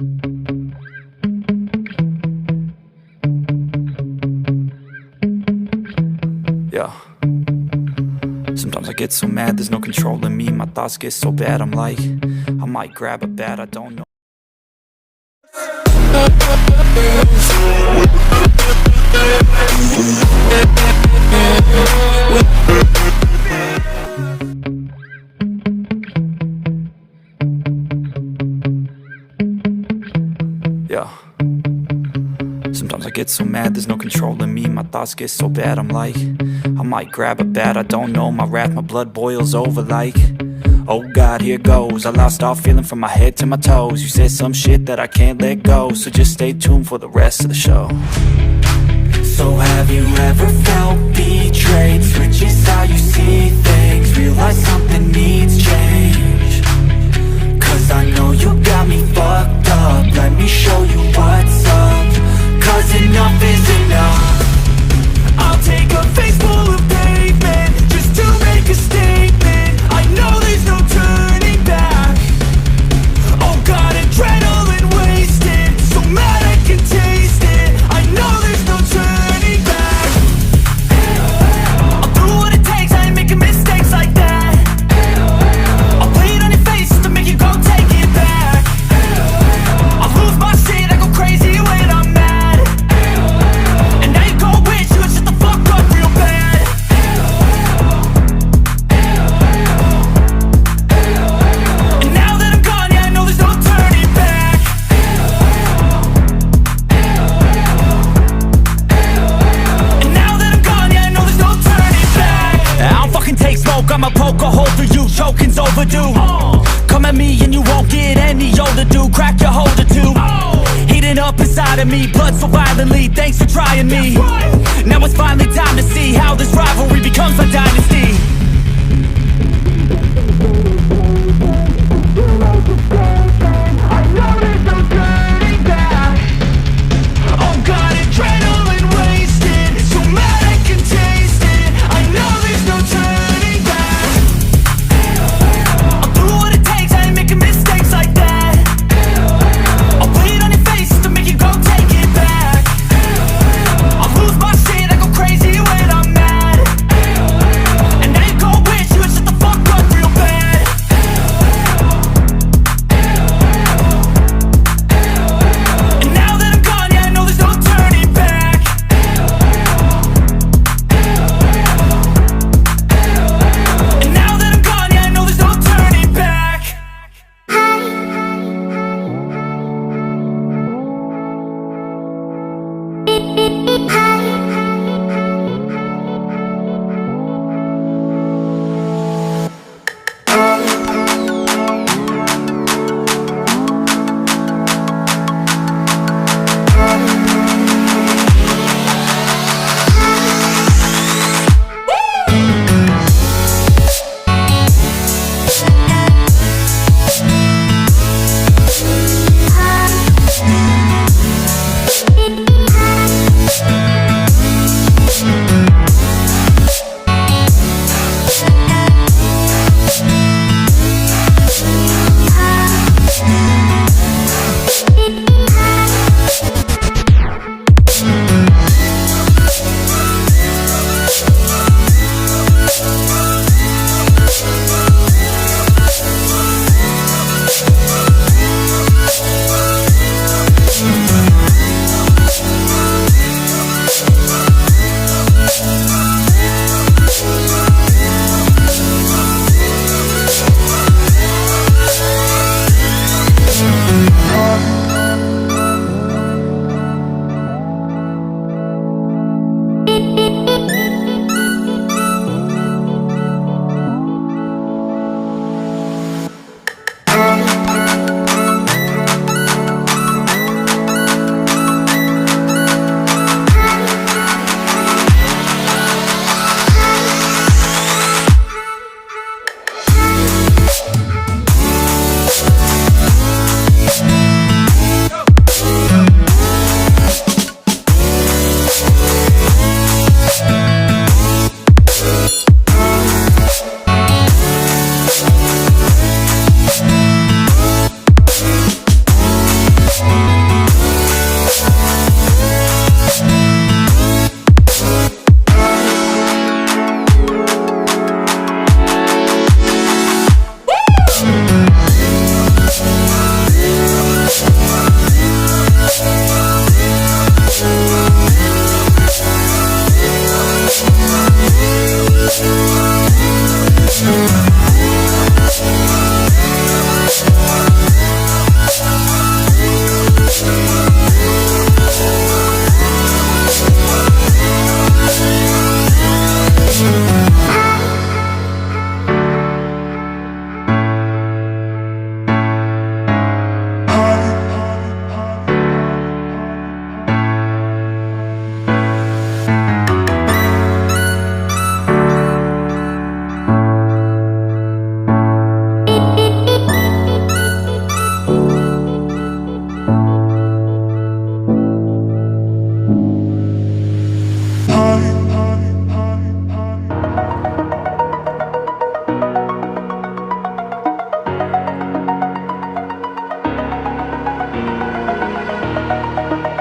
Yeah. Sometimes I get so mad, there's no controlling me. My thoughts get so bad, I'm like, I might grab a bat, I don't know. Yeah. Sometimes I get so mad, there's no controlling me. My thoughts get so bad, I'm like, I might grab a bat, I don't know. My wrath, my blood boils over like, oh God, here goes. I lost all feeling from my head to my toes. You said some shit that I can't let go, so just stay tuned for the rest of the show. So have you ever felt betrayed? Switches how you see things, realize something needs change. Cause I know you got me fucked up, let me show you what's up. Cause enough is enough. I'll take a face full of pavement just to make a statement. I know there's no turning back. Oh God, adrenaline wasted, so mad I can taste it. I know there's no turning back. I'll do what it takes, I ain't making mistakes like that. I'll play it on your face just to make you go take it back. I'll lose my shit, I go crazy when I'm mad. And now you go wish you would shut the fuck up real bad. And now that I'm gone, yeah, I know there's no turning back. And now that I'm gone, yeah, I know there's no turning back. I don't fucking take smoke, I'ma poke a hole through you, choking's overdue. Come at me and you won't get any older, dude. Crack your holder too. Heating up inside of me, blood so violently. Thanks for trying me. Now it's finally time to see how this rivalry becomes a dynasty. I know there's no turning back. Oh God, adrenaline wasted, so mad I can taste it. I know there's no turning back. I'll do what it takes, I ain't making mistakes like that. I'll play it on your face just to make you go take it back. I'll lose my shit, I go crazy when I'm mad. And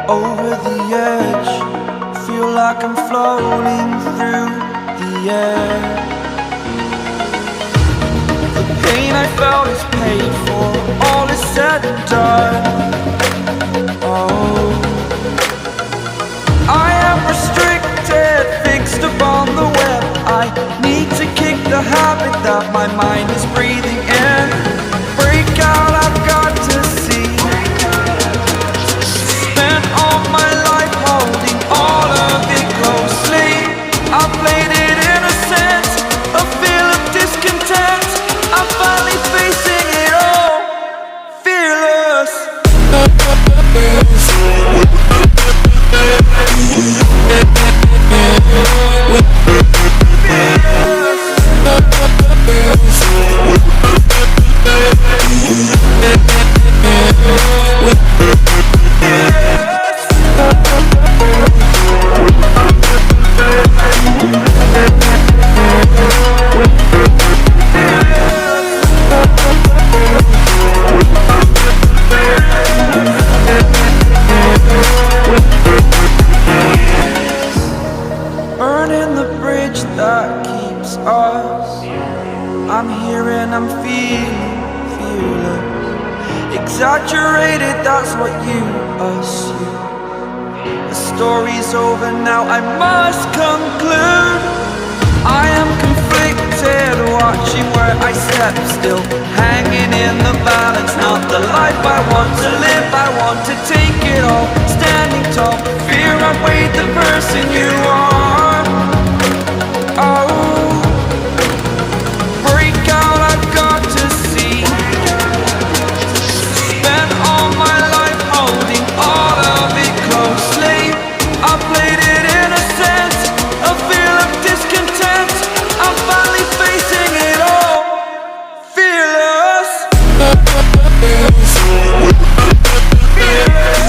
over the edge. Feel like I'm floating through the air. The pain I felt is paid for, all is said and done. Oh, I am restricted, fixed upon the web. I need to kick the habit that my mind is breathing in. Break out, I've got to see. Spent all my life holding all of it closely. I played it innocent, a feel of discontent. I'm finally facing it all, fearless. Burning the bridge that keeps us. I'm here and I'm feeling fearless. Exaggerated, that's what you assume. The story's over now, I must conclude. I am conflicted, watching where I step still, hanging in the balance. Not the life I want to live, I want to take it all. Standing tall, fear outweighed the person you are. Oh, break out, I've got to see. Spent all my life holding all of it closely. I played it innocent, a feel of discontent. I'm finally facing it all, fearless. Fearless.